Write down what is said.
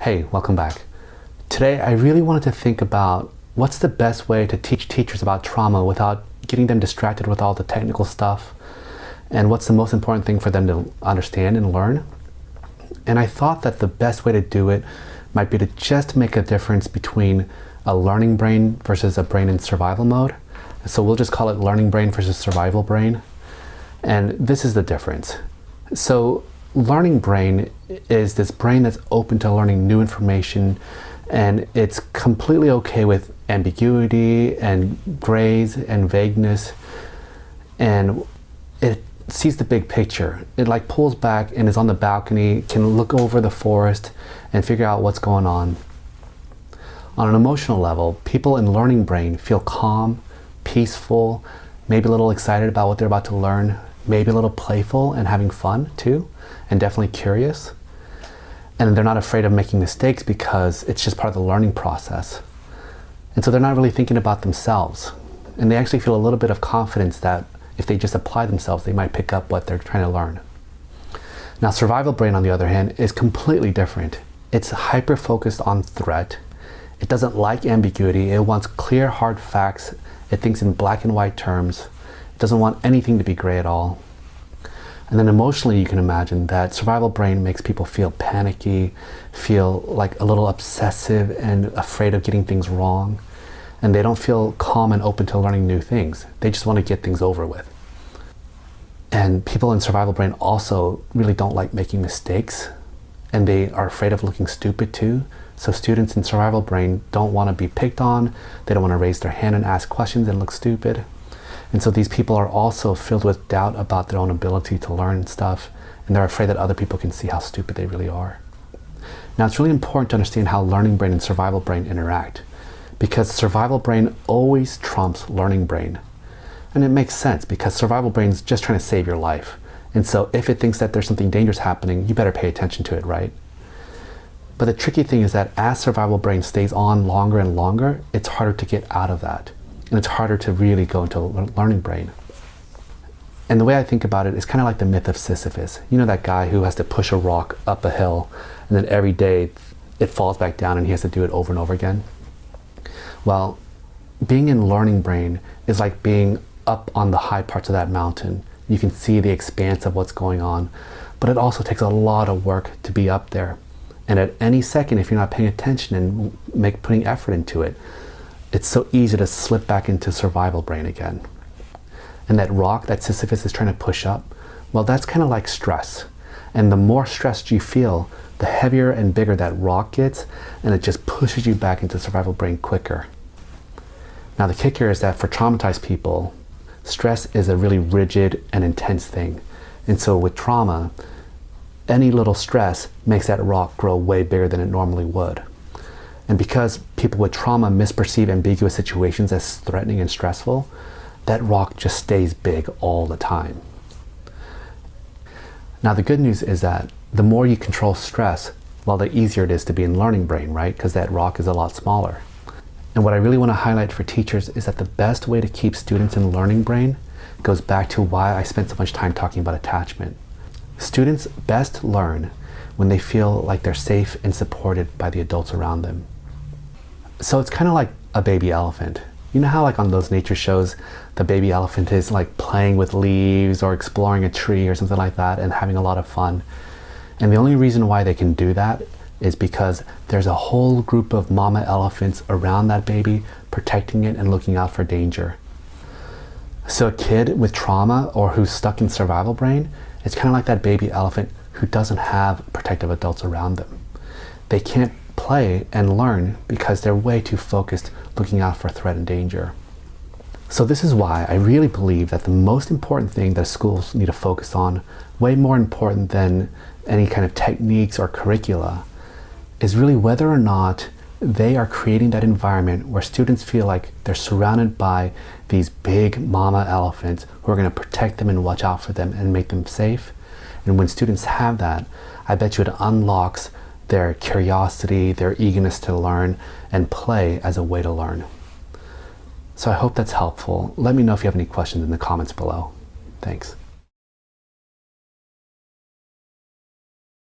Hey, welcome back. Today I really wanted to think about what's the best way to teach teachers about trauma without getting them distracted with all the technical stuff, and what's the most important thing for them to understand and learn. And I thought that the best way to do it might be to just make a difference between a learning brain versus a brain in survival mode. So we'll just call it learning brain versus survival brain. And this is the difference. So learning brain is this brain that's open to learning new information, and it's completely okay with ambiguity and grays and vagueness, and it sees the big picture. It like pulls back and is on the balcony, can look over the forest and figure out what's going on. On an emotional level, people in learning brain feel calm, peaceful, maybe a little excited about what they're about to learn, maybe a little playful and having fun too, and definitely curious. And they're not afraid of making mistakes because it's just part of the learning process. And so they're not really thinking about themselves. And they actually feel a little bit of confidence that if they just apply themselves, they might pick up what they're trying to learn. Now, survival brain, on the other hand, is completely different. It's hyper-focused on threat. It doesn't like ambiguity. It wants clear, hard facts. It thinks in black and white terms. It doesn't want anything to be gray at all. And then emotionally, you can imagine that survival brain makes people feel panicky, feel like a little obsessive and afraid of getting things wrong. And they don't feel calm and open to learning new things. They just want to get things over with. And people in survival brain also really don't like making mistakes, and they are afraid of looking stupid too. So students in survival brain don't want to be picked on. They don't want to raise their hand and ask questions and look stupid. And so these people are also filled with doubt about their own ability to learn stuff, and they're afraid that other people can see how stupid they really are. Now, it's really important to understand how learning brain and survival brain interact, because survival brain always trumps learning brain. And it makes sense, because survival brain is just trying to save your life. And so if it thinks that there's something dangerous happening, you better pay attention to it, right? But the tricky thing is that as survival brain stays on longer and longer, it's harder to get out of that. And it's harder to really go into learning brain. And the way I think about it is kind of like the myth of Sisyphus. You know, that guy who has to push a rock up a hill, and then every day it falls back down and he has to do it over and over again? Well, being in learning brain is like being up on the high parts of that mountain. You can see the expanse of what's going on, but it also takes a lot of work to be up there. And at any second, if you're not paying attention and putting effort into it, it's so easy to slip back into survival brain again. And that rock that Sisyphus is trying to push up, well, that's kind of like stress. And the more stressed you feel, the heavier and bigger that rock gets, and it just pushes you back into survival brain quicker. Now, the kicker is that for traumatized people, stress is a really rigid and intense thing. And so with trauma, any little stress makes that rock grow way bigger than it normally would. And because people with trauma misperceive ambiguous situations as threatening and stressful, that rock just stays big all the time. Now, the good news is that the more you control stress, well, the easier it is to be in learning brain, right? Because that rock is a lot smaller. And what I really want to highlight for teachers is that the best way to keep students in learning brain goes back to why I spent so much time talking about attachment. Students best learn when they feel like they're safe and supported by the adults around them. So it's kind of like a baby elephant. You know how like on those nature shows, the baby elephant is like playing with leaves or exploring a tree or something like that and having a lot of fun. And the only reason why they can do that is because there's a whole group of mama elephants around that baby protecting it and looking out for danger. So a kid with trauma or who's stuck in survival brain, it's kind of like that baby elephant who doesn't have protective adults around them. They can't play and learn because they're way too focused looking out for threat and danger. So this is why I really believe that the most important thing that schools need to focus on, way more important than any kind of techniques or curricula, is really whether or not they are creating that environment where students feel like they're surrounded by these big mama elephants who are going to protect them and watch out for them and make them safe. And when students have that, I bet you it unlocks their curiosity, their eagerness to learn, and play as a way to learn. So I hope that's helpful. Let me know if you have any questions in the comments below. Thanks.